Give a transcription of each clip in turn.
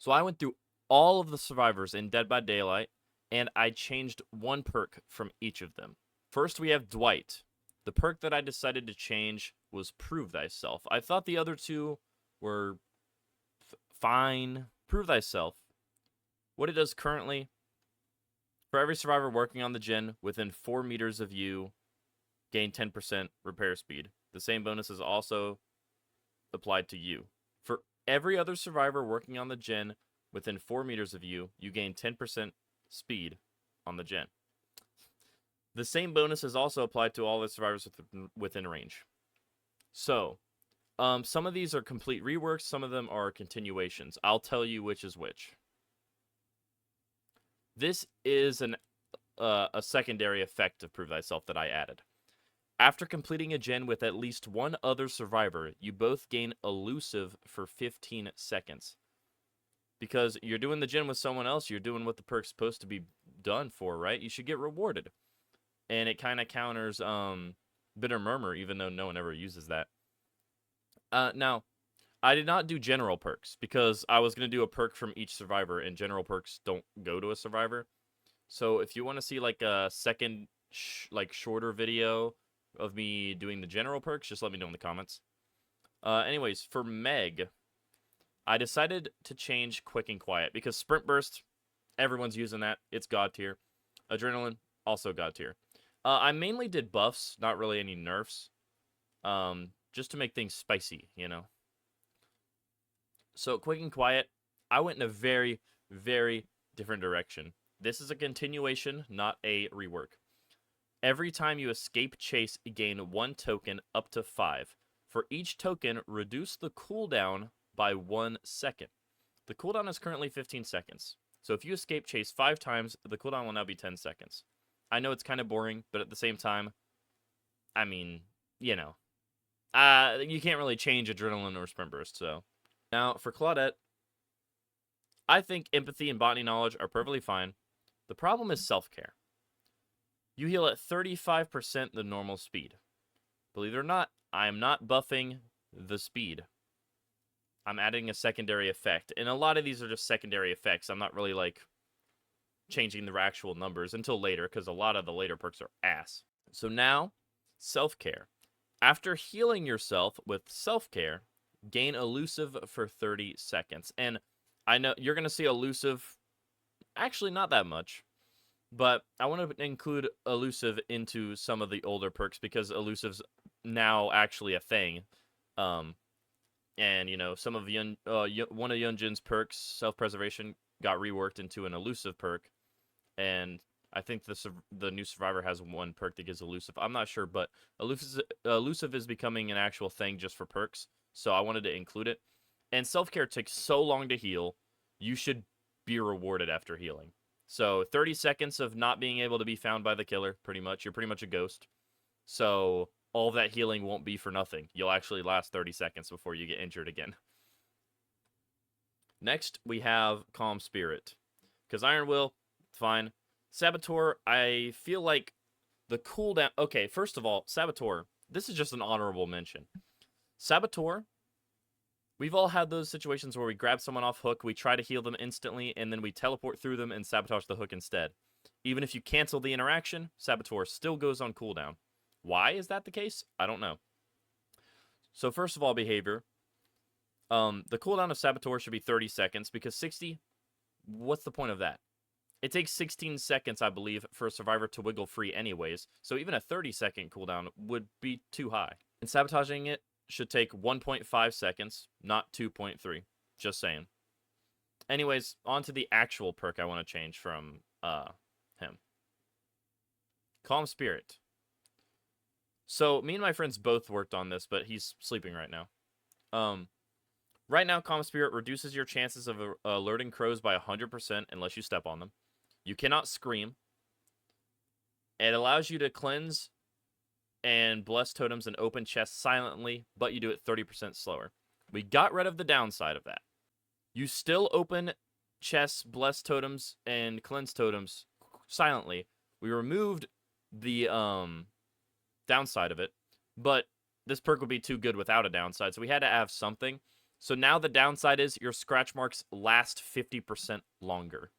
So I went through all of the survivors in Dead by Daylight, and I changed one perk from each of them. First, we have Dwight. The perk that I decided to change was Prove Thyself. I thought the other two were fine. Prove Thyself. What it does currently, for every survivor working on the gen within 4 meters of you, gain 10% repair speed. The same bonus is also applied to you. For every other survivor working on the gen within 4 meters of you, you gain 10% speed on the gen. The same bonus is also applied to all the survivors within range. So, some of these are complete reworks, some of them are continuations. I'll tell you which is which. This is a secondary effect of Prove Thyself that I added. After completing a gen with at least one other survivor, you both gain elusive for 15 seconds. Because you're doing the gen with someone else, you're doing what the perk's supposed to be done for, right? You should get rewarded. And it kind of counters Bitter Murmur, even though no one ever uses that. Now, I did not do general perks, because I was going to do a perk from each survivor, and general perks don't go to a survivor. So if you want to see like a second, shorter video of me doing the general perks, just let me know in the comments. Anyways, for Meg, I decided to change Quick and Quiet because Sprint Burst, everyone's using that. It's God tier. Adrenaline, also God tier. I mainly did buffs, not really any nerfs, just to make things spicy, you know. So Quick and Quiet, I went in a very, very different direction. This is a continuation, not a rework. Every time you escape chase, gain 1 token up to 5. For each token, reduce the cooldown by 1 second. The cooldown is currently 15 seconds. So if you escape chase 5 times, the cooldown will now be 10 seconds. I know it's kind of boring, but at the same time, I mean, you know. You can't really change Adrenaline or Sprint Burst, so. Now, for Claudette, I think Empathy and Botany Knowledge are perfectly fine. The problem is Self-Care. You heal at 35% the normal speed. Believe it or not, I am not buffing the speed. I'm adding a secondary effect. And a lot of these are just secondary effects. I'm not really, like, changing the actual numbers until later, because a lot of the later perks are ass. So now, Self-Care. After healing yourself with Self-Care, gain Elusive for 30 seconds. And I know you're going to see Elusive, actually not that much. But I want to include Elusive into some of the older perks because Elusive's now actually a thing. And, you know, some of one of Yunjin's perks, Self-Preservation, got reworked into an Elusive perk. And I think the new Survivor has one perk that gives Elusive. I'm not sure, but Elusive is becoming an actual thing just for perks. So I wanted to include it. And Self-Care takes so long to heal, you should be rewarded after healing. So 30 seconds of not being able to be found by the killer, pretty much. You're pretty much a ghost. So all of that healing won't be for nothing. You'll actually last 30 seconds before you get injured again. Next, we have Calm Spirit. Because Iron Will, fine. Saboteur, I feel like the cooldown... Okay, first of all, Saboteur, this is just an honorable mention. Saboteur, we've all had those situations where we grab someone off hook, we try to heal them instantly, and then we teleport through them and sabotage the hook instead. Even if you cancel the interaction, Saboteur still goes on cooldown. Why is that the case? I don't know. So first of all, behavior. The cooldown of Saboteur should be 30 seconds, because 60, what's the point of that? It takes 16 seconds, I believe, for a survivor to wiggle free anyways, so even a 30-second cooldown would be too high. And sabotaging it should take 1.5 seconds, not 2.3. Just saying. Anyways, on to the actual perk I want to change from him. Calm Spirit. So, me and my friends both worked on this, but he's sleeping right now. Right now, Calm Spirit reduces your chances of alerting crows by 100% unless you step on them. You cannot scream. It allows you to cleanse and bless totems and open chests silently, but you do it 30% slower. We got rid of the downside of that. You still open chests, bless totems, and cleanse totems silently. We removed the downside of it, but this perk would be too good without a downside, so we had to have something. So now the downside is your scratch marks last 50% longer,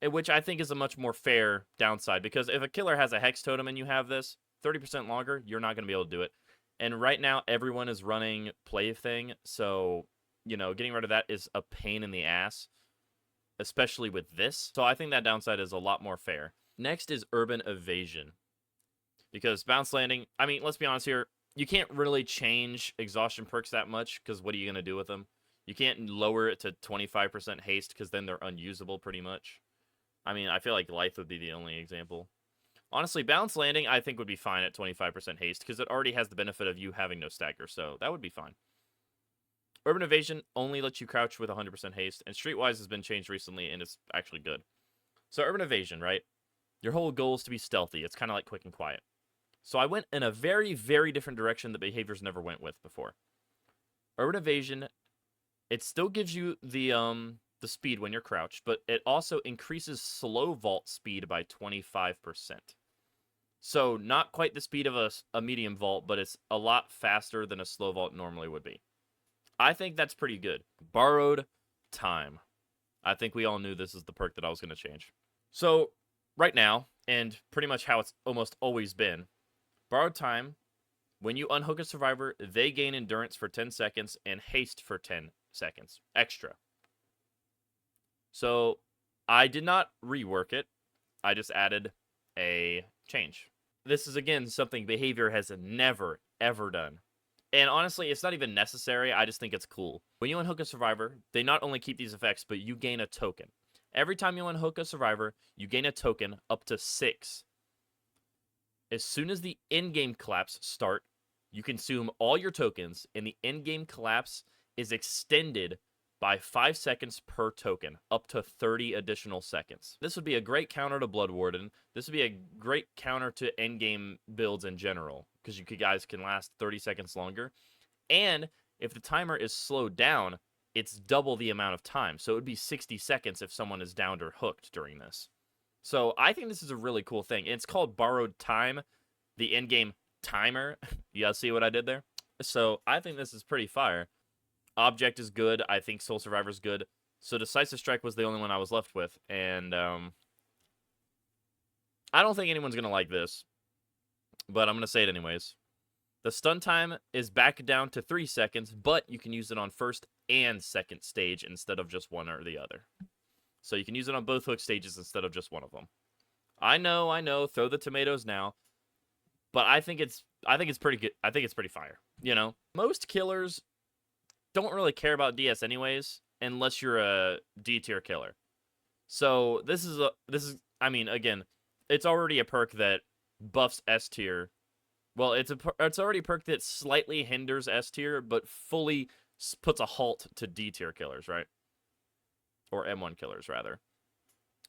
which I think is a much more fair downside, because if a killer has a hex totem and you have this 30% longer, you're not going to be able to do it. And right now everyone is running plaything, so getting rid of that is a pain in the ass, especially with this. So I think that downside is a lot more fair. Next is urban evasion, because bounce landing, I mean, let's be honest here, you can't really change exhaustion perks that much, because what are you going to do with them? You can't lower it to 25% haste, because then they're unusable pretty much. I mean, I feel like Lithe would be the only example. Honestly, bounce landing I think would be fine at 25% haste, because it already has the benefit of you having no stagger, so that would be fine. Urban evasion only lets you crouch with 100% haste, and Streetwise has been changed recently, and it's actually good. So urban evasion, right? Your whole goal is to be stealthy. It's kind of like quick and quiet. So I went in a very, very different direction that behaviors never went with before. Urban evasion, it still gives you the speed when you're crouched, but it also increases slow vault speed by 25%. So not quite the speed of a medium vault, but it's a lot faster than a slow vault normally would be. I think that's pretty good. Borrowed time. I think we all knew this is the perk that I was going to change. So right now, and pretty much how it's almost always been, borrowed time, when you unhook a survivor, they gain endurance for 10 seconds and haste for 10 seconds extra. So I did not rework it. I just added a change. This is, again, something behavior has never, ever done. And honestly, it's not even necessary. I just think it's cool. When you unhook a survivor, they not only keep these effects, but you gain a token. Every time you unhook a survivor, you gain a token up to 6. As soon as the in-game collapse start, you consume all your tokens, and the in-game collapse is extended by 5 seconds per token, up to 30 additional seconds. This would be a great counter to Blood Warden. This would be a great counter to endgame builds in general, because you guys can last 30 seconds longer. And if the timer is slowed down, it's double the amount of time. So it would be 60 seconds if someone is downed or hooked during this. So I think this is a really cool thing. It's called Borrowed Time, the in-game timer. You guys see what I did there? So I think this is pretty fire. Object is good. I think Soul Survivor is good. So Decisive Strike was the only one I was left with. And I don't think anyone's going to like this, but I'm going to say it anyways. The stun time is back down to 3 seconds, but you can use it on first and second stage instead of just one or the other. So you can use it on both hook stages instead of just one of them. I know, throw the tomatoes now. But I think it's pretty good. I think it's pretty fire. Most killers don't really care about DS anyways, unless you're a D tier killer. So this is I mean, again, it's already a perk that buffs S tier. Well, it's already a perk that slightly hinders S tier, but fully puts a halt to D tier killers, right? Or M1 killers rather.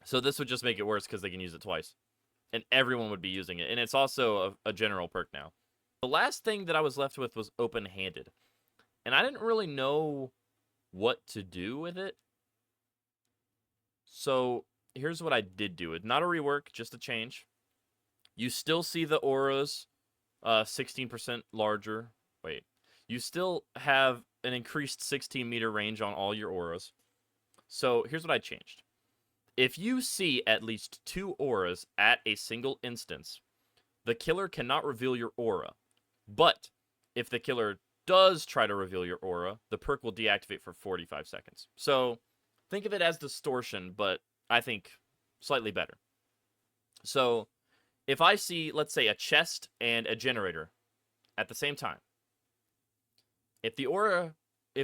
So this would just make it worse because they can use it twice, and everyone would be using it. And it's also a general perk now. The last thing that I was left with was open-handed. And I didn't really know what to do with it. So here's what I did do. It's not a rework, just a change. You still see the auras 16% larger. Wait. You still have an increased 16-meter range on all your auras. So here's what I changed. If you see at least 2 auras at a single instance, the killer cannot reveal your aura. But if the killer does try to reveal your aura, the perk will deactivate for 45 seconds. So think of it as distortion, but I think slightly better. So if I see, let's say, a chest and a generator at the same time, if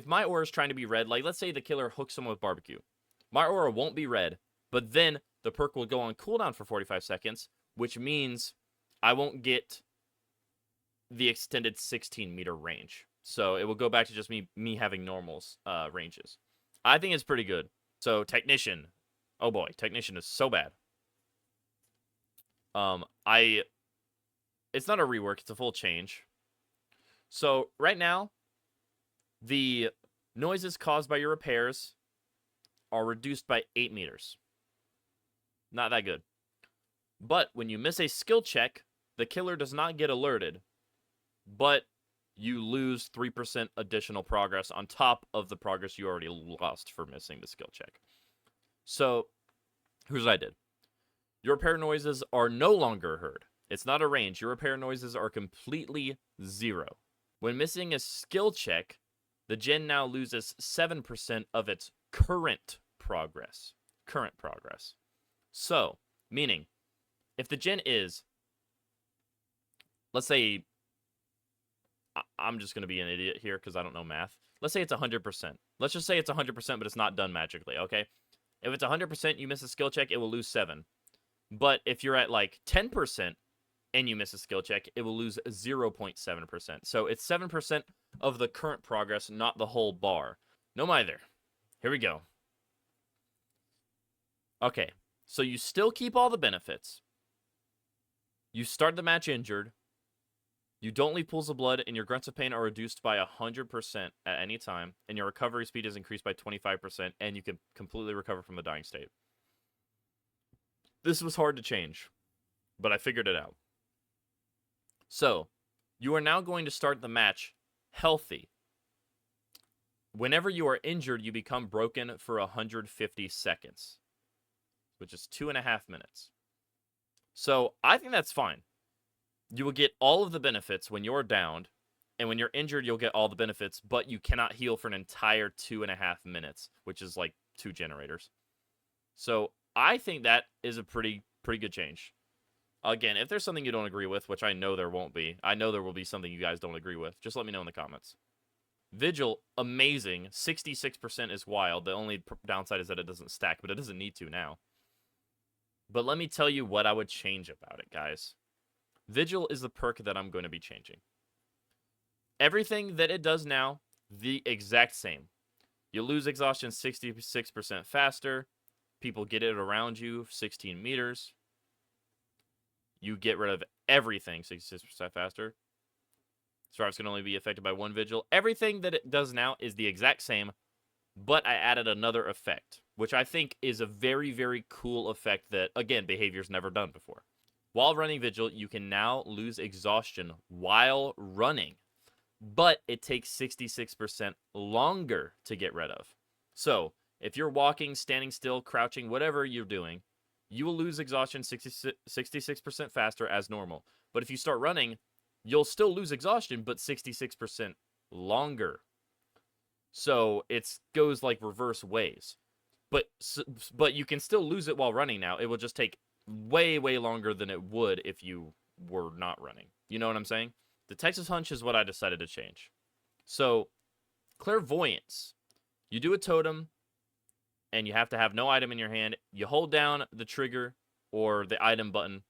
my aura is trying to be red, like let's say the killer hooks someone with barbecue, my aura won't be red, but then the perk will go on cooldown for 45 seconds, which means I won't get the extended 16-meter range. So it will go back to just me having normals ranges. I think it's pretty good. So Technician. Oh boy, Technician is so bad. It's not a rework, it's a full change. So right now, the noises caused by your repairs are reduced by 8 meters. Not that good. But when you miss a skill check, the killer does not get alerted, but you lose 3% additional progress on top of the progress you already lost for missing the skill check. So, here's what I did. Your repair noises are no longer heard. It's not a range. Your repair noises are completely 0. When missing a skill check, the gen now loses 7% of its current progress. So, meaning, if the gen is, let's say, I'm just going to be an idiot here because I don't know math. Let's say it's 100%. Let's just say it's 100%, but it's not done magically, okay? If it's 100%, you miss a skill check, it will lose 7. But if you're at like 10% and you miss a skill check, it will lose 0.7%. So it's 7% of the current progress, not the whole bar. No mither. Here we go. Okay, so you still keep all the benefits. You start the match injured. You don't leave pools of blood, and your grunts of pain are reduced by 100% at any time, and your recovery speed is increased by 25%, and you can completely recover from the dying state. This was hard to change, but I figured it out. So, you are now going to start the match healthy. Whenever you are injured, you become broken for 150 seconds, which is 2.5 minutes. So, I think that's fine. You will get all of the benefits when you're downed, and when you're injured, you'll get all the benefits, but you cannot heal for an entire 2.5 minutes, which is like 2 generators. So, I think that is a pretty good change. Again, if there's something you don't agree with, which I know there won't be, I know there will be something you guys don't agree with, just let me know in the comments. Vigil, amazing. 66% is wild. The only downside is that it doesn't stack, but it doesn't need to now. But let me tell you what I would change about it, guys. Vigil is the perk that I'm going to be changing. Everything that it does now, the exact same. You lose exhaustion 66% faster. People get it around you 16 meters. You get rid of everything 66% faster. Starts can only be affected by 1 vigil. Everything that it does now is the exact same, but I added another effect, which I think is a very cool effect that, again, behavior's never done before. While running vigil, you can now lose exhaustion while running, but it takes 66% longer to get rid of. So, if you're walking, standing still, crouching, whatever you're doing, you will lose exhaustion 66% faster as normal. But if you start running, you'll still lose exhaustion, but 66% longer. So it goes like reverse ways. But you can still lose it while running now. It will just take way longer than it would if you were not running. You know what I'm saying? The Texas Hunch is what I decided to change. So, Clairvoyance. You do a totem, and you have to have no item in your hand. You hold down the trigger or the item button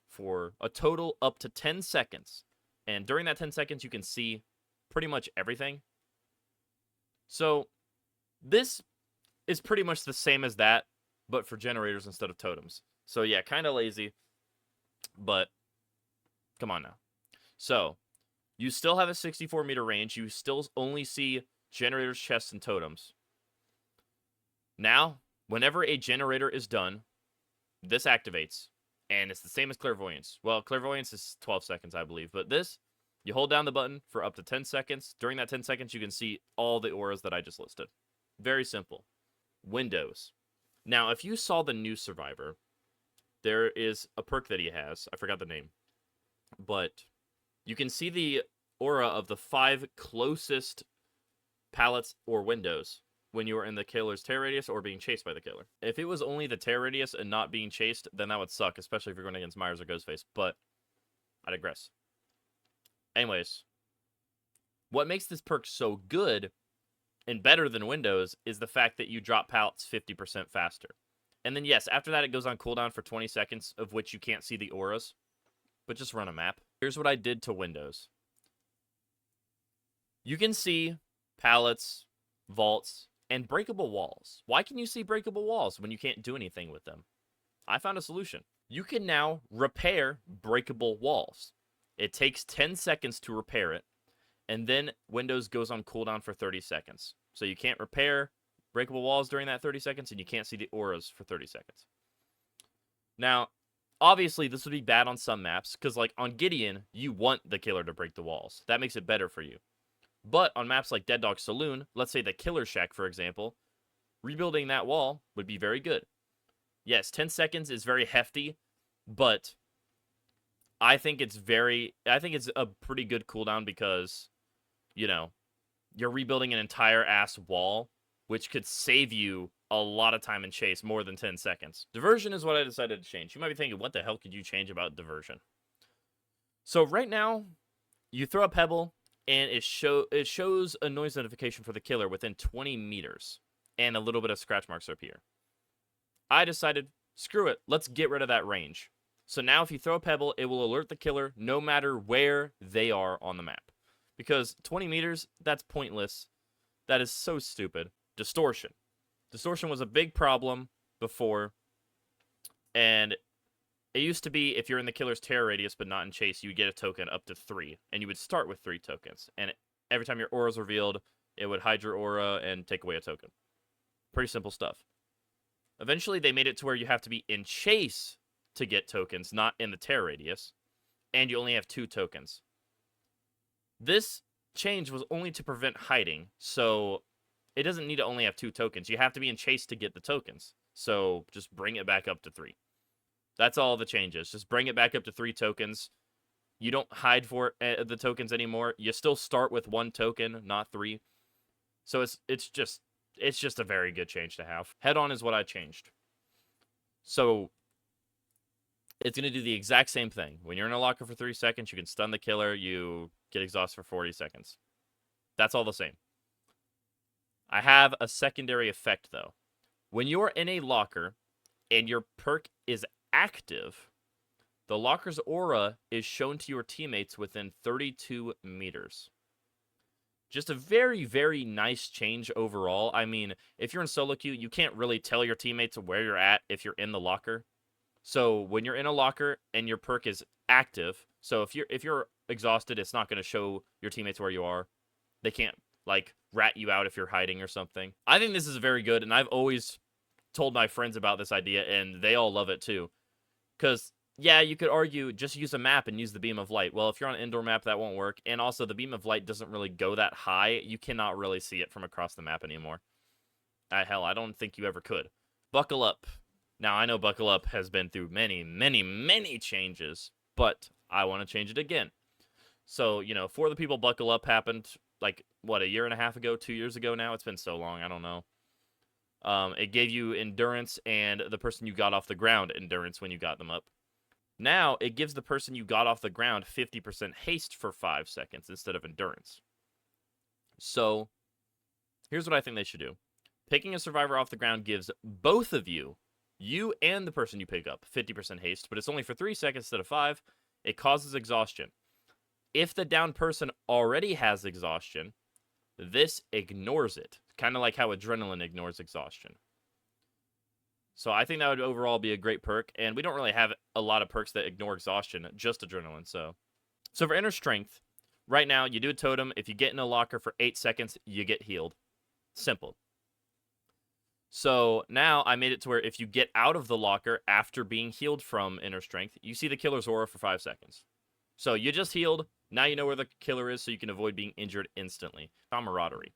for a total up to 10 seconds. And during that 10 seconds, you can see pretty much everything. So, this is pretty much the same as that, but for generators instead of totems. So, yeah, kind of lazy, but come on now. So, you still have a 64-meter range. You still only see generators, chests, and totems. Now, whenever a generator is done, this activates, and it's the same as Clairvoyance. Well, Clairvoyance is 12 seconds, I believe, but this, you hold down the button for up to 10 seconds. During that 10 seconds, you can see all the auras that I just listed. Very simple. Windows. Now, if you saw the new Survivor, there is a perk that he has. I forgot the name. But you can see the aura of the 5 closest pallets or windows when you are in the killer's tear radius or being chased by the killer. If it was only the tear radius and not being chased, then that would suck, especially if you're going against Myers or Ghostface, but I digress. Anyways, what makes this perk so good and better than Windows is the fact that you drop pallets 50% faster. And then yes, after that it goes on cooldown for 20 seconds, of which you can't see the auras, but just run a map. Here's what I did to Windows. You can see pallets, vaults, and breakable walls. Why can you see breakable walls when you can't do anything with them? I found a solution. You can now repair breakable walls. It takes 10 seconds to repair it, and then Windows goes on cooldown for 30 seconds. So you can't repair breakable walls during that 30 seconds, and you can't see the auras for 30 seconds. Now, obviously, this would be bad on some maps, because, like, on Gideon, you want the killer to break the walls. That makes it better for you. But on maps like Dead Dog Saloon, let's say the Killer Shack, for example, rebuilding that wall would be very good. Yes, 10 seconds is very hefty, but I think it's a pretty good cooldown because, you know, you're rebuilding an entire ass wall, which could save you a lot of time in chase, more than 10 seconds. Diversion is what I decided to change. You might be thinking, what the hell could you change about diversion? So right now, you throw a pebble, and it shows a noise notification for the killer within 20 meters, and a little bit of scratch marks appear. I decided, screw it, let's get rid of that range. So now if you throw a pebble, it will alert the killer no matter where they are on the map. Because 20 meters, that's pointless. That is so stupid. Distortion. Distortion was a big problem before, and it used to be if you're in the killer's terror radius but not in chase, you would get a token up to 3, and you would start with 3 tokens. And every time your aura is revealed, it would hide your aura and take away a token. Pretty simple stuff. Eventually, they made it to where you have to be in chase to get tokens, not in the terror radius, and you only have 2 tokens. This change was only to prevent hiding, so it doesn't need to only have 2 tokens. You have to be in chase to get the tokens, so just bring it back up to 3. That's all the changes. Just bring it back up to 3 tokens. You don't hide for the tokens anymore. You still start with 1 token, not 3. So it's just a very good change to have. Head on is what I changed. So it's going to do the exact same thing. When you're in a locker for 3 seconds, you can stun the killer. You get exhaust for 40 seconds. That's all the same. I have a secondary effect, though. When you're in a locker and your perk is active, the locker's aura is shown to your teammates within 32 meters. Just a very, very nice change overall. I mean, if you're in solo queue, you can't really tell your teammates where you're at if you're in the locker. So when you're in a locker and your perk is active, so if you're exhausted, it's not going to show your teammates where you are. They can't, like, rat you out if you're hiding or something. I think this is very good, and I've always told my friends about this idea, and they all love it too. Because, yeah, you could argue just use a map and use the beam of light. Well, if you're on an indoor map, that won't work. And also, the beam of light doesn't really go that high. You cannot really see it from across the map anymore. Hell, I don't think you ever could. Buckle up. Now, I know Buckle Up has been through many, many, many changes, but I want to change it again. So, you know, For the People Buckle Up happened, like, what, a year and a half ago, 2 years ago now? It's been so long, I don't know. It gave you endurance and the person you got off the ground endurance when you got them up. Now, it gives the person you got off the ground 50% haste for 5 seconds instead of endurance. So, here's what I think they should do. Picking a survivor off the ground gives both of you and the person you pick up, 50% haste, but it's only for 3 seconds instead of 5. It causes exhaustion. If the down person already has exhaustion, this ignores it. Kind of like how adrenaline ignores exhaustion. So I think that would overall be a great perk, and we don't really have a lot of perks that ignore exhaustion, just adrenaline. So for inner strength, right now, you do a totem. If you get in a locker for 8 seconds, you get healed. Simple. So now I made it to where if you get out of the locker after being healed from inner strength, you see the killer's aura for 5 seconds. So you just healed. Now you know where the killer is, so you can avoid being injured instantly. Camaraderie.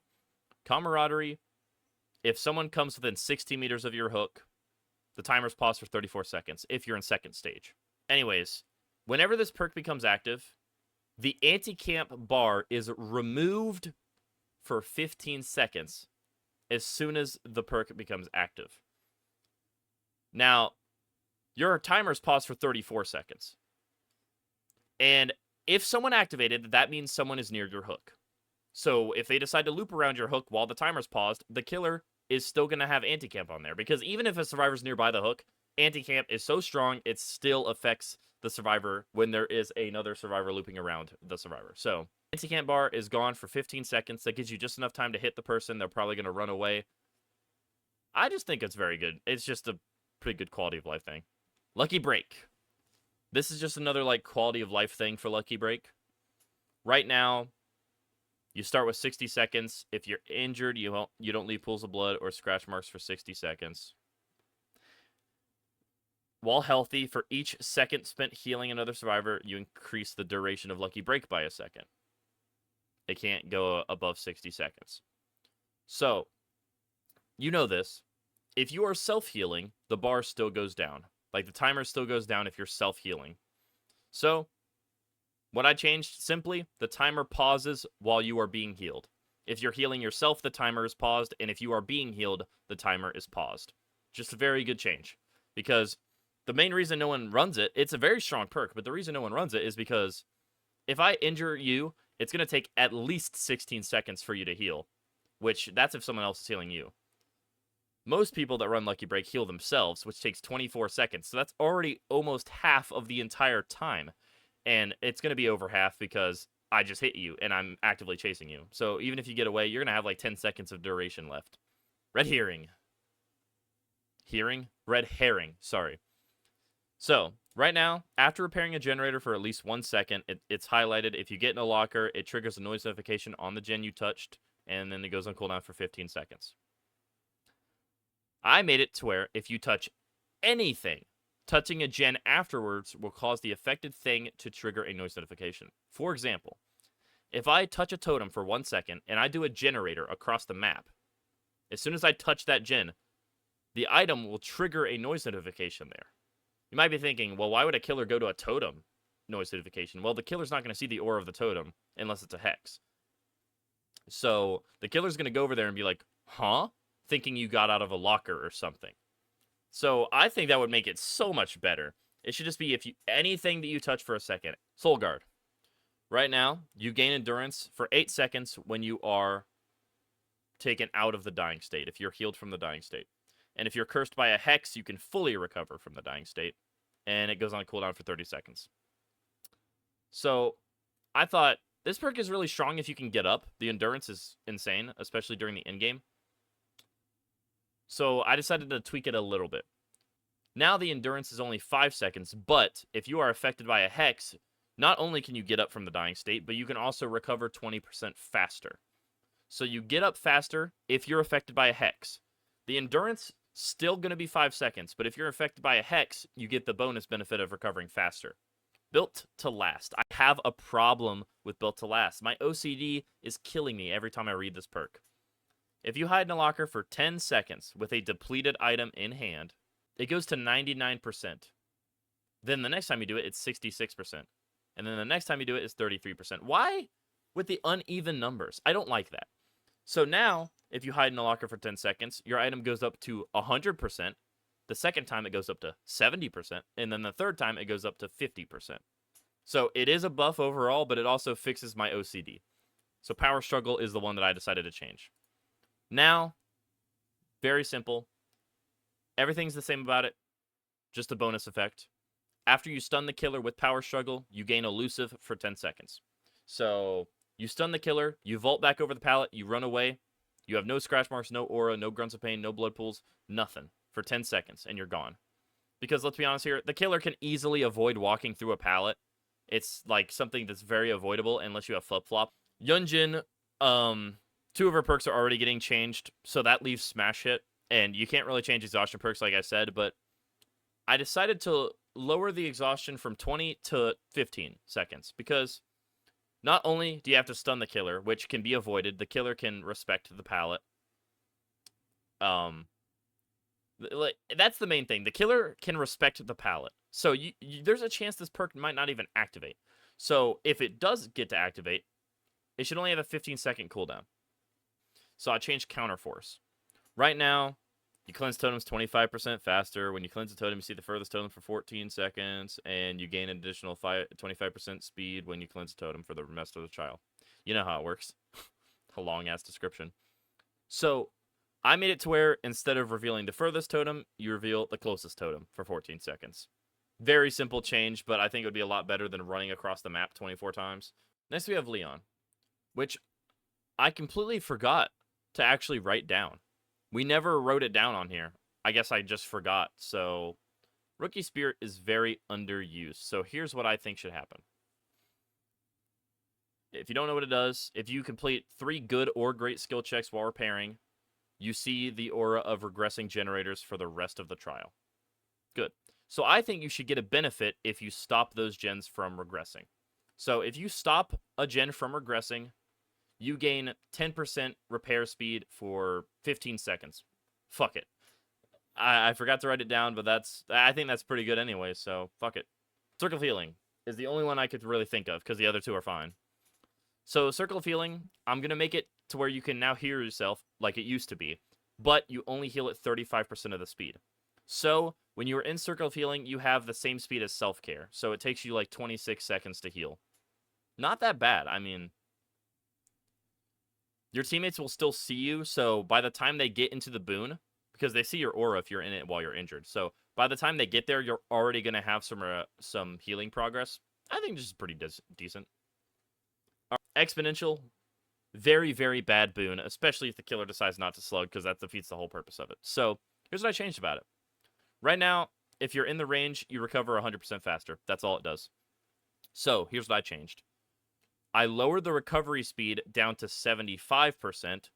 Camaraderie, if someone comes within 60 meters of your hook, the timer's paused for 34 seconds if you're in second stage. Anyways, whenever this perk becomes active, the anti-camp bar is removed for 15 seconds as soon as the perk becomes active. Now, your timer's paused for 34 seconds. And if someone activated, that means someone is near your hook. So if they decide to loop around your hook while the timer's paused, the killer is still going to have anti-camp on there. Because even if a survivor's nearby the hook, anti-camp is so strong, it still affects the survivor when there is another survivor looping around the survivor. So anti-camp bar is gone for 15 seconds. That gives you just enough time to hit the person. They're probably going to run away. I just think it's very good. It's just a pretty good quality of life thing. Lucky Break. This is just another, like, quality of life thing for Lucky Break. Right now, you start with 60 seconds. If you're injured, you don't leave pools of blood or scratch marks for 60 seconds. While healthy, for each second spent healing another survivor, you increase the duration of Lucky Break by a second. It can't go above 60 seconds. So, you know this. If you are self-healing, the bar still goes down. Like, the timer still goes down if you're self-healing. So, what I changed, simply, the timer pauses while you are being healed. If you're healing yourself, the timer is paused, and if you are being healed, the timer is paused. Just a very good change. Because the main reason no one runs it, it's a very strong perk, but the reason no one runs it is because if I injure you, it's going to take at least 16 seconds for you to heal, which that's if someone else is healing you. Most people that run Lucky Break heal themselves, which takes 24 seconds, so that's already almost half of the entire time, and it's going to be over half because I just hit you and I'm actively chasing you. So even if you get away, you're going to have like 10 seconds of duration left. Red herring. Red herring, sorry. So, right now, after repairing a generator for at least 1 second, it's highlighted. If you get in a locker, it triggers a noise notification on the gen you touched, and then it goes on cooldown for 15 seconds. I made it to where if you touch anything, touching a gen afterwards will cause the affected thing to trigger a noise notification. For example, if I touch a totem for 1 second, and I do a generator across the map, as soon as I touch that gen, the item will trigger a noise notification there. You might be thinking, well, why would a killer go to a totem noise notification? Well, the killer's not going to see the aura of the totem unless it's a hex. So the killer's going to go over there and be like, huh? Thinking you got out of a locker or something. So I think that would make it so much better. It should just be anything that you touch for a second. Soul Guard. Right now, you gain endurance for 8 seconds when you are taken out of the dying state, if you're healed from the dying state. And if you're cursed by a hex, you can fully recover from the dying state. And it goes on cooldown for 30 seconds. So, I thought, this perk is really strong if you can get up. The endurance is insane, especially during the endgame. So, I decided to tweak it a little bit. Now the endurance is only 5 seconds, but if you are affected by a hex, not only can you get up from the dying state, but you can also recover 20% faster. So you get up faster if you're affected by a hex. The endurance still going to be 5 seconds, but if you're affected by a hex, you get the bonus benefit of recovering faster. Built to last. I have a problem with built to last. My OCD is killing me every time I read this perk. If you hide in a locker for 10 seconds with a depleted item in hand, it goes to 99%. Then the next time you do it, it's 66%. And then the next time you do it, it's 33%. Why? With the uneven numbers. I don't like that. So now, if you hide in a locker for 10 seconds, your item goes up to 100%. The second time, it goes up to 70%. And then the third time, it goes up to 50%. So it is a buff overall, but it also fixes my OCD. So Power Struggle is the one that I decided to change. Now, very simple. Everything's the same about it. Just a bonus effect. After you stun the killer with Power Struggle, you gain Elusive for 10 seconds. So you stun the killer, you vault back over the pallet, you run away, you have no scratch marks, no aura, no grunts of pain, no blood pools, nothing for 10 seconds, and you're gone. Because let's be honest here, the killer can easily avoid walking through a pallet. It's like something that's very avoidable unless you have flip-flop. Yunjin, 2 of her perks are already getting changed, so that leaves Smash Hit. And you can't really change exhaustion perks like I said, but I decided to lower the exhaustion from 20 to 15 seconds because not only do you have to stun the killer, which can be avoided, the killer can respect the pallet. That's the main thing. The killer can respect the pallet. So there's a chance this perk might not even activate. So if it does get to activate, it should only have a 15-second cooldown. So I changed Counterforce. Right now, you cleanse totems 25% faster. When you cleanse a totem, you see the furthest totem for 14 seconds, and you gain an additional 25% speed when you cleanse a totem for the rest of the trial. You know how it works. A long-ass description. So, I made it to where, instead of revealing the furthest totem, you reveal the closest totem for 14 seconds. Very simple change, but I think it would be a lot better than running across the map 24 times. Next, we have Leon, which I completely forgot to actually write down. We never wrote it down on here. I guess I just forgot. So, Rookie Spirit is very underused. So, here's what I think should happen. If you don't know what it does, if you complete 3 good or great skill checks while repairing, you see the aura of regressing generators for the rest of the trial. Good. So I think you should get a benefit if you stop those gens from regressing. So if you stop a gen from regressing, you gain 10% repair speed for 15 seconds. Fuck it. I forgot to write it down, but I think that's pretty good anyway, so fuck it. Circle of Healing is the only one I could really think of, because the other two are fine. So Circle of Healing, I'm going to make it to where you can now heal yourself like it used to be, but you only heal at 35% of the speed. So when you are in Circle of Healing, you have the same speed as Self-Care, so it takes you like 26 seconds to heal. Not that bad. I mean, your teammates will still see you, so by the time they get into the boon, because they see your aura if you're in it while you're injured, so by the time they get there, you're already going to have some healing progress. I think this is pretty decent. Exponential, very, very bad boon, especially if the killer decides not to slug, because that defeats the whole purpose of it. So here's what I changed about it. Right now, if you're in the range, you recover 100% faster. That's all it does. So here's what I changed. I lowered the recovery speed down to 75%,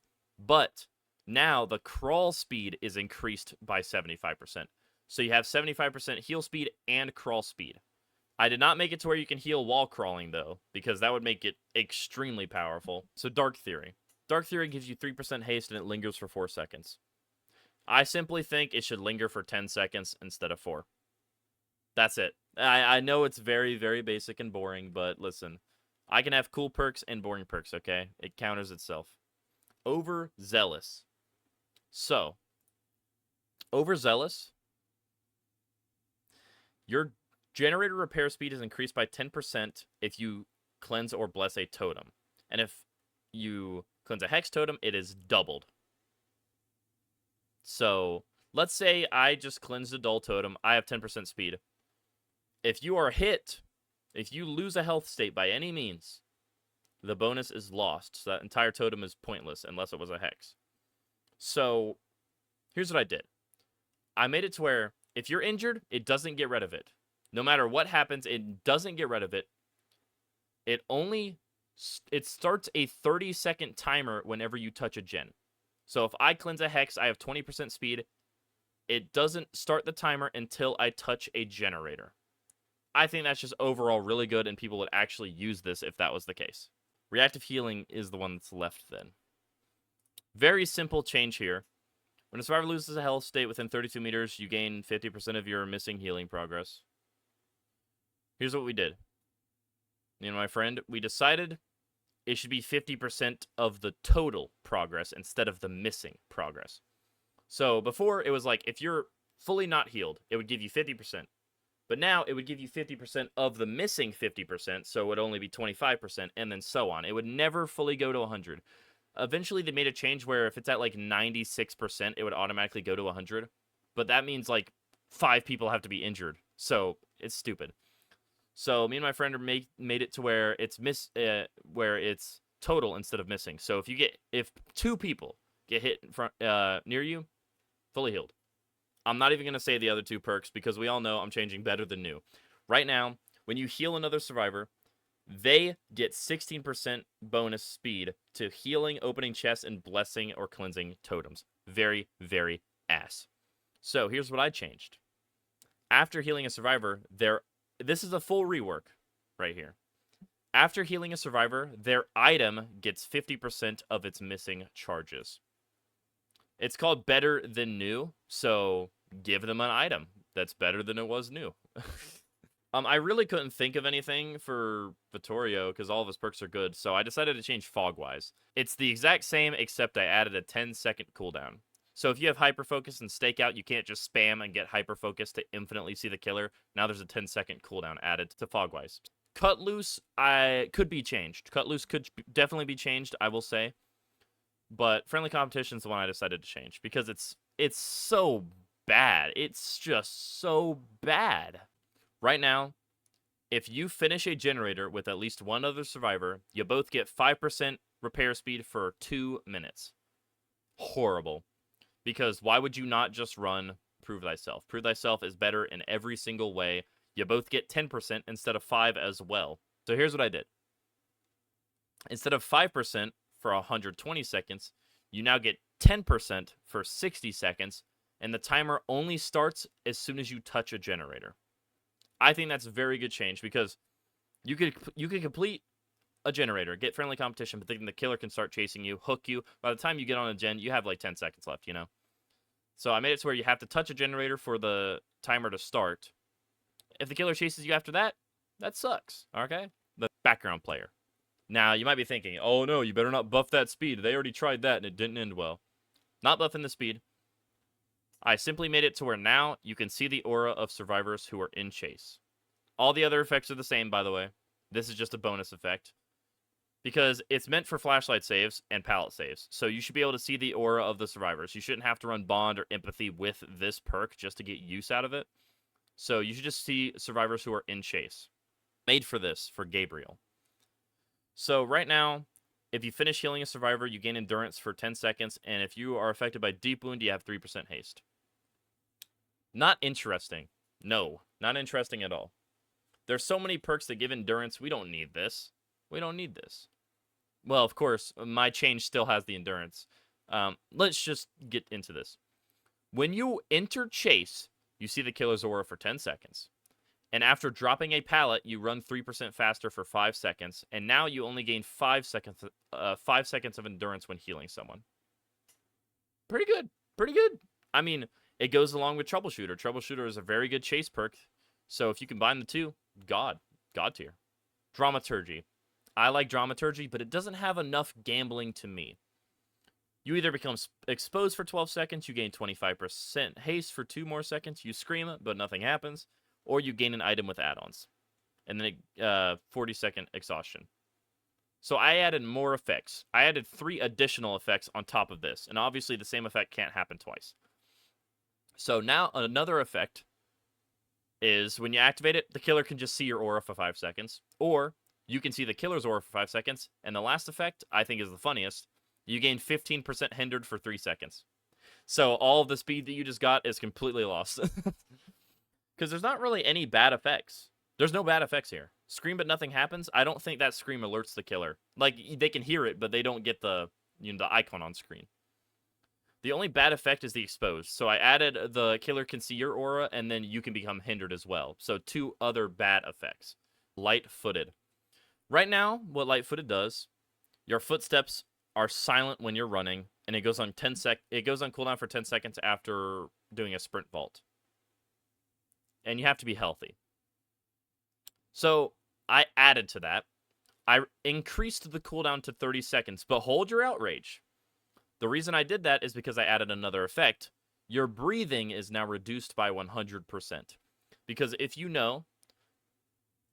but now the crawl speed is increased by 75%. So you have 75% heal speed and crawl speed. I did not make it to where you can heal while crawling, though, because that would make it extremely powerful. So Dark Theory. Dark Theory gives you 3% haste and it lingers for 4 seconds. I simply think it should linger for 10 seconds instead of 4. That's it. I know it's very, very basic and boring, but listen. I can have cool perks and boring perks, okay? It counters itself. Overzealous. So, Overzealous, your generator repair speed is increased by 10% if you cleanse or bless a totem. And if you cleanse a hex totem, it is doubled. So, let's say I just cleansed a dull totem. I have 10% speed. If you are hit, if you lose a health state by any means, the bonus is lost. So that entire totem is pointless unless it was a hex. So, here's what I did. I made it to where if you're injured, it doesn't get rid of it. No matter what happens, it doesn't get rid of it. It starts a 30-second timer whenever you touch a gen. So if I cleanse a hex, I have 20% speed. It doesn't start the timer until I touch a generator. I think that's just overall really good, and people would actually use this if that was the case. Reactive healing is the one that's left then. Very simple change here. When a survivor loses a health state within 32 meters, you gain 50% of your missing healing progress. Here's what we did. Me and my friend, we decided it should be 50% of the total progress instead of the missing progress. So before, it was like, if you're fully not healed, it would give you 50%. But now, it would give you 50% of the missing 50%, so it would only be 25%, and then so on. It would never fully go to 100. Eventually, they made a change where if it's at like 96%, it would automatically go to 100. But that means like 5 people have to be injured, so it's stupid. So me and my friend made it to where it's total instead of missing. So if 2 people get hit in front near you, fully healed. I'm not even going to say the other 2 perks because we all know I'm changing better than new. Right now, when you heal another survivor, they get 16% bonus speed to healing, opening chests, and blessing or cleansing totems. Very, very ass. So here's what I changed. After healing a survivor, this is a full rework right here. After healing a survivor, their item gets 50% of its missing charges. It's called better than new, so give them an item that's better than it was new. I really couldn't think of anything for Vittorio because all of his perks are good, so I decided to change Fogwise. It's the exact same, except I added a 10-second cooldown. So if you have Hyperfocus and Stakeout, you can't just spam and get Hyperfocus to infinitely see the killer. Now there's a 10-second cooldown added to Fogwise. Cut Loose could be changed. Cut Loose could definitely be changed, I will say. But Friendly Competition is the one I decided to change because it's so bad. It's just so bad. Right now, if you finish a generator with at least one other survivor, you both get 5% repair speed for 2 minutes. Horrible. Because why would you not just run Prove Thyself? Prove Thyself is better in every single way. You both get 10% instead of 5 as well. So here's what I did. Instead of 5% for 120 seconds, you now get 10% for 60 seconds, and the timer only starts as soon as you touch a generator. I think that's a very good change because you could complete a generator, get friendly competition, but then the killer can start chasing you, hook you. By the time you get on a gen, you have like 10 seconds left, you know? So I made it to where you have to touch a generator for the timer to start. If the killer chases you after that, that sucks, okay? The background player. Now, you might be thinking, oh no, you better not buff that speed. They already tried that and it didn't end well. Not buffing the speed. I simply made it to where now you can see the aura of survivors who are in chase. All the other effects are the same, by the way. This is just a bonus effect. Because it's meant for flashlight saves and pallet saves. So you should be able to see the aura of the survivors. You shouldn't have to run Bond or Empathy with this perk just to get use out of it. So you should just see survivors who are in chase. Made for this, for Gabriel. So right now, if you finish healing a survivor, you gain endurance for 10 seconds. And if you are affected by deep wound, you have 3% haste. Not interesting. No, not interesting at all. There's so many perks that give endurance. We don't need this. We don't need this. Well, of course, my change still has the endurance. Let's just get into this. When you enter chase, you see the killer's aura for 10 seconds. And after dropping a pallet, you run 3% faster for 5 seconds. And now you only gain 5 seconds of endurance when healing someone. Pretty good. Pretty good. I mean, it goes along with Troubleshooter. Troubleshooter is a very good chase perk. So if you combine the two, God tier. Dramaturgy. I like Dramaturgy, but it doesn't have enough gambling to me. You either become exposed for 12 seconds, you gain 25% haste for 2 more seconds, you scream, but nothing happens, or you gain an item with add-ons. And then 40-second exhaustion. So I added more effects. I added 3 additional effects on top of this, and obviously the same effect can't happen twice. So now another effect is when you activate it, the killer can just see your aura for 5 seconds, or you can see the killer's aura for 5 seconds, and the last effect, I think is the funniest, you gain 15% hindered for 3 seconds. So all of the speed that you just got is completely lost. Because there's not really any bad effects. There's no bad effects here. Scream but nothing happens, I don't think that scream alerts the killer. Like, they can hear it, but they don't get the, the icon on screen. The only bad effect is the exposed. So I added the killer can see your aura, and then you can become hindered as well. So 2 other bad effects. Light-footed. Right now, what light-footed does, your footsteps are silent when you're running, and it goes on cooldown for 10 seconds after doing a sprint vault. And you have to be healthy. So I added to that. I increased the cooldown to 30 seconds, but hold your outrage. The reason I did that is because I added another effect. Your breathing is now reduced by 100%. Because if you know,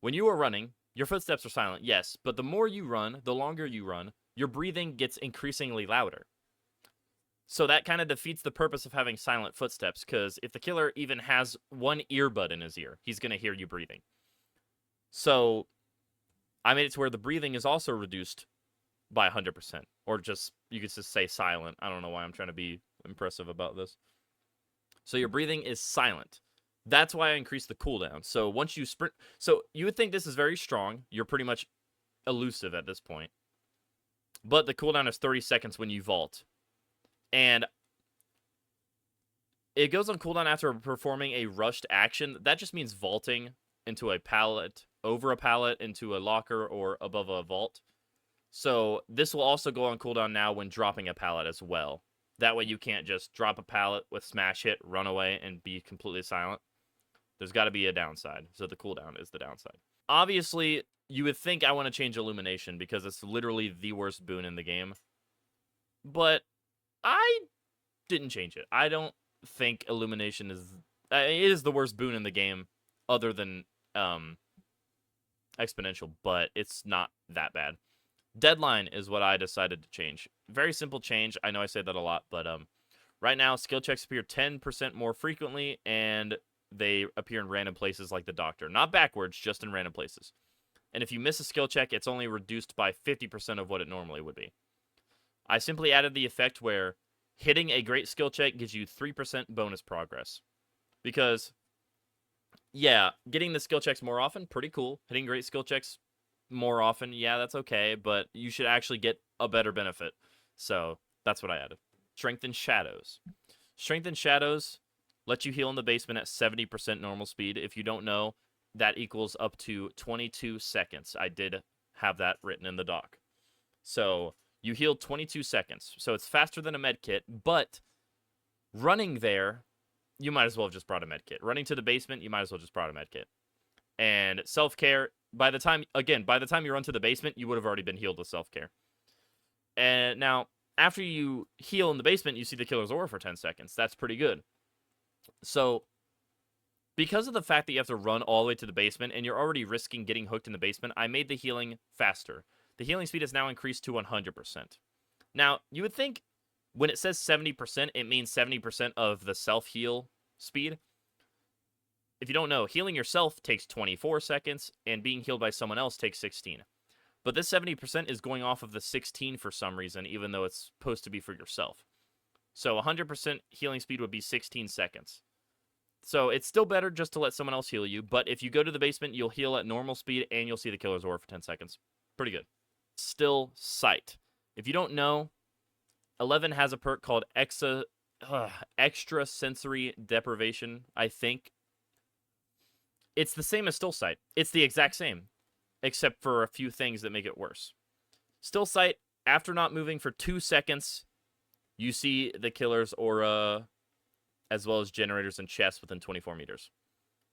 when you are running, your footsteps are silent, yes, but the more you run, the longer you run, your breathing gets increasingly louder. So that kind of defeats the purpose of having silent footsteps, because if the killer even has one earbud in his ear, he's going to hear you breathing. So I made it to where the breathing is also reduced by 100%, or just, you could just say silent. I don't know why I'm trying to be impressive about this. So your breathing is silent. That's why I increased the cooldown. So once you sprint, so you would think this is very strong. You're pretty much elusive at this point. But the cooldown is 30 seconds when you vault. And it goes on cooldown after performing a rushed action. That just means vaulting into a pallet, over a pallet, into a locker, or above a vault. So this will also go on cooldown now when dropping a pallet as well. That way you can't just drop a pallet with smash hit, run away, and be completely silent. There's got to be a downside. So the cooldown is the downside. Obviously, you would think I want to change Illumination because it's literally the worst boon in the game. But I didn't change it. I don't think Illumination is... it is the worst boon in the game other than Exponential, but it's not that bad. Deadline is what I decided to change. Very simple change. I know I say that a lot, but right now, skill checks appear 10% more frequently, and they appear in random places like the doctor. Not backwards, just in random places. And if you miss a skill check, it's only reduced by 50% of what it normally would be. I simply added the effect where hitting a great skill check gives you 3% bonus progress. Because, yeah, getting the skill checks more often, pretty cool. Hitting great skill checks more often, yeah, that's okay, but you should actually get a better benefit. So that's what I added. Strength in Shadows. Strength in Shadows Let you heal in the basement at 70% normal speed. If you don't know, that equals up to 22 seconds. I did have that written in the doc. So you heal 22 seconds. So it's faster than a med kit, but running there, you might as well have just brought a med kit. Running to the basement, you might as well just brought a med kit. And self-care, by the time you run to the basement, you would have already been healed with self-care. And now, after you heal in the basement, you see the killer's aura for 10 seconds. That's pretty good. So, because of the fact that you have to run all the way to the basement, and you're already risking getting hooked in the basement, I made the healing faster. The healing speed is now increased to 100%. Now, you would think when it says 70%, it means 70% of the self-heal speed. If you don't know, healing yourself takes 24 seconds, and being healed by someone else takes 16. But this 70% is going off of the 16 for some reason, even though it's supposed to be for yourself. So 100% healing speed would be 16 seconds. So it's still better just to let someone else heal you, but if you go to the basement, you'll heal at normal speed, and you'll see the killer's aura for 10 seconds. Pretty good. Still sight. If you don't know, 11 has a perk called extra sensory deprivation, I think. It's the same as still sight. It's the exact same, except for a few things that make it worse. Still sight, after not moving for 2 seconds, you see the killer's aura, as well as generators and chests within 24 meters.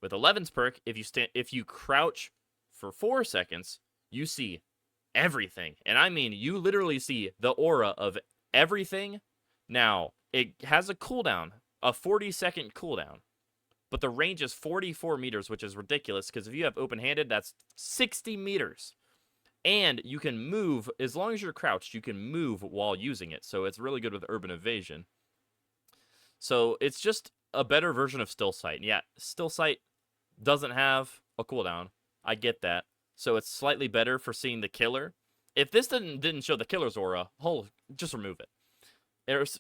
With 11's perk, if you crouch for 4 seconds, you see everything. And I mean, you literally see the aura of everything. Now, it has a cooldown, a 40-second cooldown. But the range is 44 meters, which is ridiculous, because if you have open-handed, that's 60 meters. And you can move, as long as you're crouched, you can move while using it. So it's really good with urban evasion. So it's just a better version of still sight. And yeah, still sight doesn't have a cooldown. I get that. So it's slightly better for seeing the killer. If this didn't show the killer's aura, just remove it.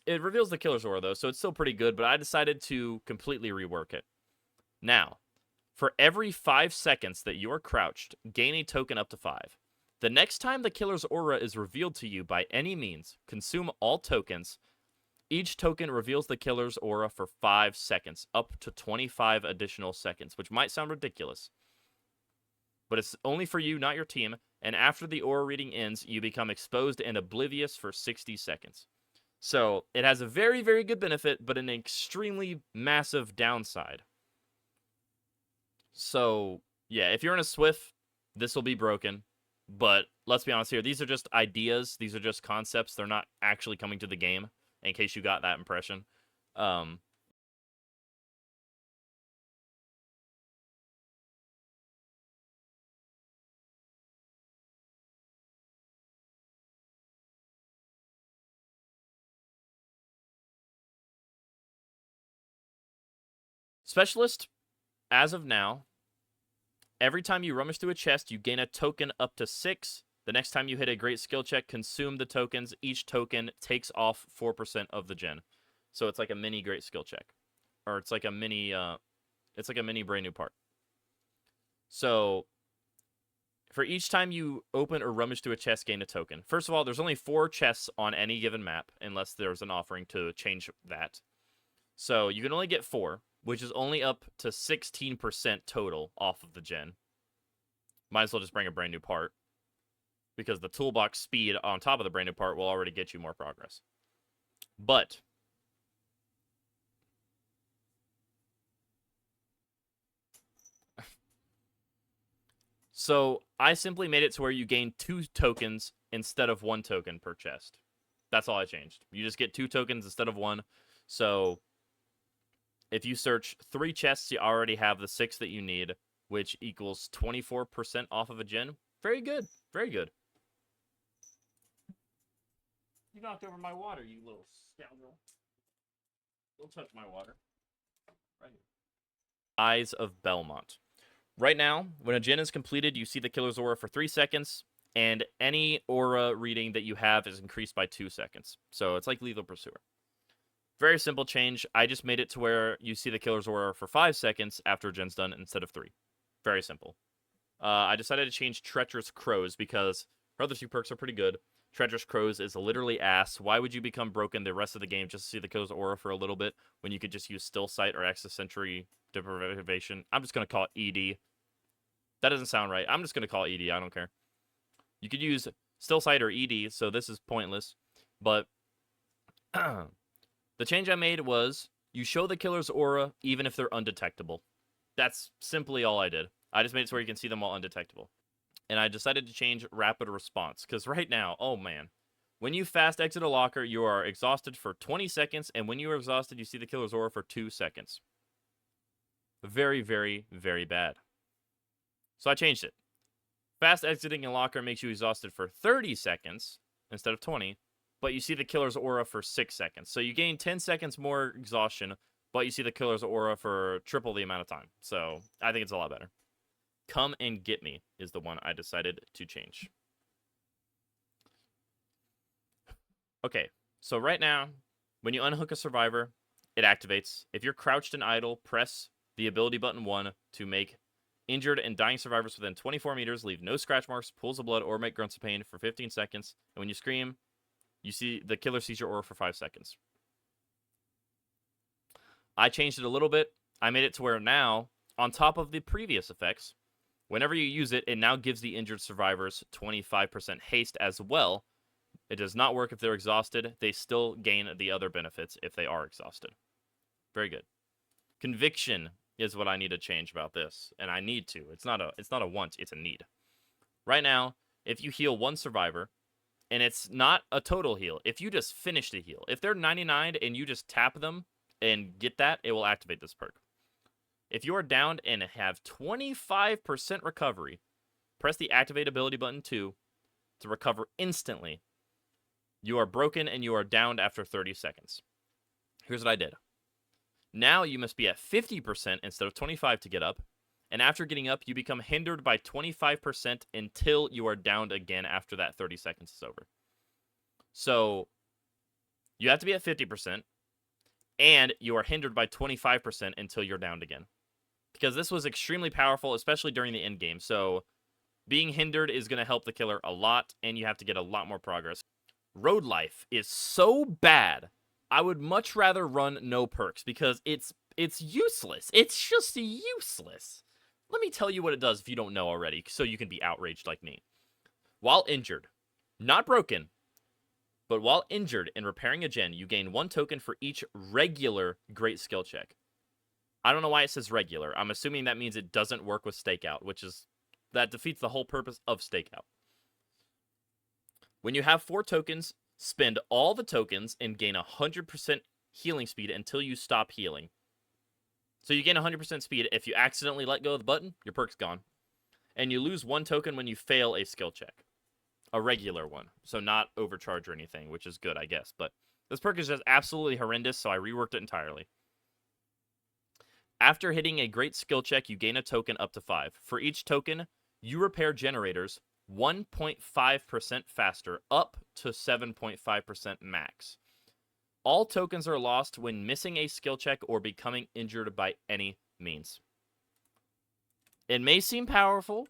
It reveals the killer's aura, though, so it's still pretty good, but I decided to completely rework it. Now, for every 5 seconds that you are crouched, gain a token up to 5. The next time the killer's aura is revealed to you by any means, consume all tokens. Each token reveals the killer's aura for 5 seconds, up to 25 additional seconds, which might sound ridiculous. But it's only for you, not your team, and after the aura reading ends, you become exposed and oblivious for 60 seconds. So, it has a very, very good benefit, but an extremely massive downside. So, yeah, if you're in a Swift, this will be broken. But let's be honest here, these are just ideas. These are just concepts. They're not actually coming to the game, in case you got that impression. Specialist, as of now, every time you rummage through a chest, you gain a token up to 6. The next time you hit a great skill check, consume the tokens. Each token takes off 4% of the gen. So it's like a mini great skill check. Or it's like a mini brand new part. So for each time you open or rummage through a chest, gain a token. First of all, there's only 4 chests on any given map, unless there's an offering to change that. So you can only get 4, which is only up to 16% total off of the gen. Might as well just bring a brand new part, because the toolbox speed on top of the brand new part will already get you more progress. But so I simply made it to where you gain 2 tokens instead of 1 token per chest. That's all I changed. You just get 2 tokens instead of 1. So if you search 3 chests, you already have the 6 that you need, which equals 24% off of a gen. Very good. Very good. You knocked over my water, you little scoundrel. Don't touch my water. Right here. Eyes of Belmont. Right now, when a gen is completed, you see the killer's aura for 3 seconds, and any aura reading that you have is increased by 2 seconds. So it's like Lethal Pursuer. Very simple change. I just made it to where you see the killer's aura for 5 seconds after a gen's done instead of 3. Very simple. I decided to change Treacherous Crows because her other 2 perks are pretty good. Treacherous Crows is literally ass. Why would you become broken the rest of the game just to see the killer's aura for a little bit when you could just use Still Sight or Access Sentry Deprivation? I'm just going to call it ED. That doesn't sound right. I'm just going to call it ED. I don't care. You could use Still Sight or ED, so this is pointless. But the change I made was you show the killer's aura even if they're undetectable. That's simply all I did. I just made it so where you can see them all undetectable. And I decided to change rapid response, because right now, oh man, when you fast exit a locker, you are exhausted for 20 seconds, and when you are exhausted, you see the killer's aura for 2 seconds. Very, very, very bad. So I changed it. Fast exiting a locker makes you exhausted for 30 seconds instead of 20, but you see the killer's aura for 6 seconds. So you gain 10 seconds more exhaustion, but you see the killer's aura for triple the amount of time. So I think it's a lot better. Come and Get Me is the one I decided to change. Okay, so right now, when you unhook a survivor, it activates. If you're crouched and idle, press the ability button 1 to make injured and dying survivors within 24 meters leave no scratch marks, pools of blood, or make grunts of pain for 15 seconds. And when you scream, you see the killer sees your aura for 5 seconds. I changed it a little bit. I made it to where now, on top of the previous effects, whenever you use it, it now gives the injured survivors 25% haste as well. It does not work if they're exhausted. They still gain the other benefits if they are exhausted. Very good. Conviction is what I need to change about this, and I need to. It's not a want, it's a need. Right now, if you heal one survivor, and it's not a total heal, if you just finish the heal, if they're 99 and you just tap them and get that, it will activate this perk. If you are downed and have 25% recovery, press the activate ability button 2 to recover instantly. You are broken and you are downed after 30 seconds. Here's what I did. Now you must be at 50% instead of 25 to get up. And after getting up, you become hindered by 25% until you are downed again after that 30 seconds is over. So you have to be at 50%, and you are hindered by 25% until you're downed again. Because this was extremely powerful, especially during the end game. So being hindered is going to help the killer a lot, and you have to get a lot more progress. Road life is so bad. I would much rather run no perks because it's useless. It's just useless. Let me tell you what it does if you don't know already, so you can be outraged like me. While injured, not broken, but while injured and repairing a gen, you gain 1 token for each regular great skill check. I don't know why it says regular. I'm assuming that means it doesn't work with stakeout, that defeats the whole purpose of stakeout. When you have 4 tokens, spend all the tokens and gain 100% healing speed until you stop healing. So you gain 100% speed. If you accidentally let go of the button, your perk's gone. And you lose 1 token when you fail a skill check. A regular one. So not overcharge or anything, which is good, I guess. But this perk is just absolutely horrendous, so I reworked it entirely. After hitting a great skill check, you gain a token up to 5. For each token, you repair generators 1.5% faster, up to 7.5% max. All tokens are lost when missing a skill check or becoming injured by any means. It may seem powerful,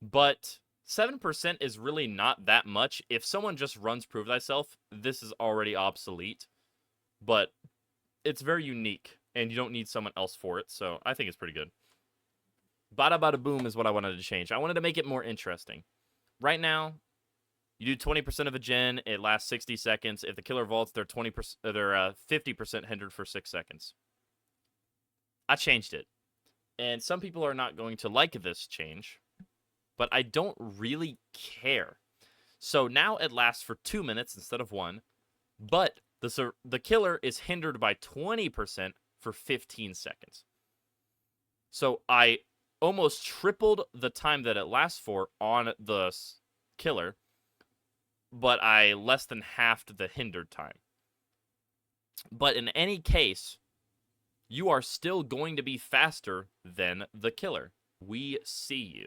but 7% is really not that much. If someone just runs Prove Thyself, this is already obsolete. But it's very unique, and you don't need someone else for it, so I think it's pretty good. Bada Bada Boom is what I wanted to change. I wanted to make it more interesting. Right now, you do 20% of a gen, it lasts 60 seconds. If the killer vaults, they're 50% hindered for 6 seconds. I changed it. And some people are not going to like this change, but I don't really care. So now it lasts for 2 minutes instead of 1, but the killer is hindered by 20% for 15 seconds. So I almost tripled the time that it lasts for on the killer, but I less than halved the hindered time. But in any case, you are still going to be faster than the killer. We see you.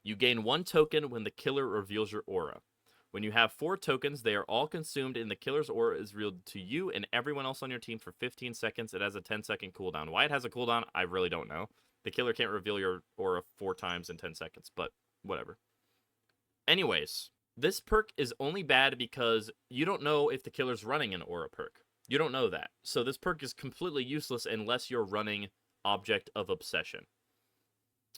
You gain 1 token when the killer reveals your aura. When you have 4 tokens, they are all consumed and the killer's aura is revealed to you and everyone else on your team for 15 seconds. It has a 10-second cooldown. Why it has a cooldown, I really don't know. The killer can't reveal your aura 4 times in 10 seconds, but whatever. Anyways, this perk is only bad because you don't know if the killer's running an aura perk. You don't know that. So this perk is completely useless unless you're running Object of Obsession.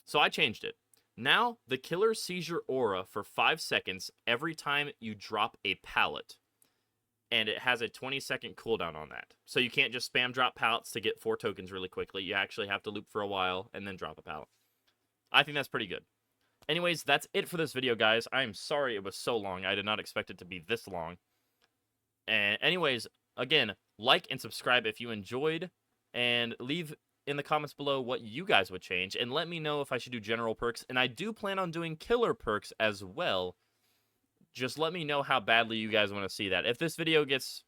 So I changed it. Now, the killer sees your aura for 5 seconds every time you drop a pallet. And it has a 20-second cooldown on that. So you can't just spam drop pallets to get 4 tokens really quickly. You actually have to loop for a while and then drop a pallet. I think that's pretty good. Anyways, that's it for this video, guys. I'm sorry it was so long. I did not expect it to be this long. And anyways, again, like and subscribe if you enjoyed. And leave in the comments below what you guys would change. And let me know if I should do general perks. And I do plan on doing killer perks as well. Just let me know how badly you guys want to see that. If this video gets,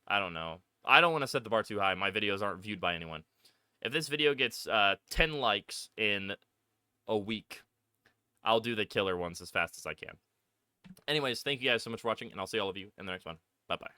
I don't know. I don't want to set the bar too high. My videos aren't viewed by anyone. If this video gets 10 likes in a week, I'll do the killer ones as fast as I can. Anyways, thank you guys so much for watching, and I'll see all of you in the next one. Bye-bye.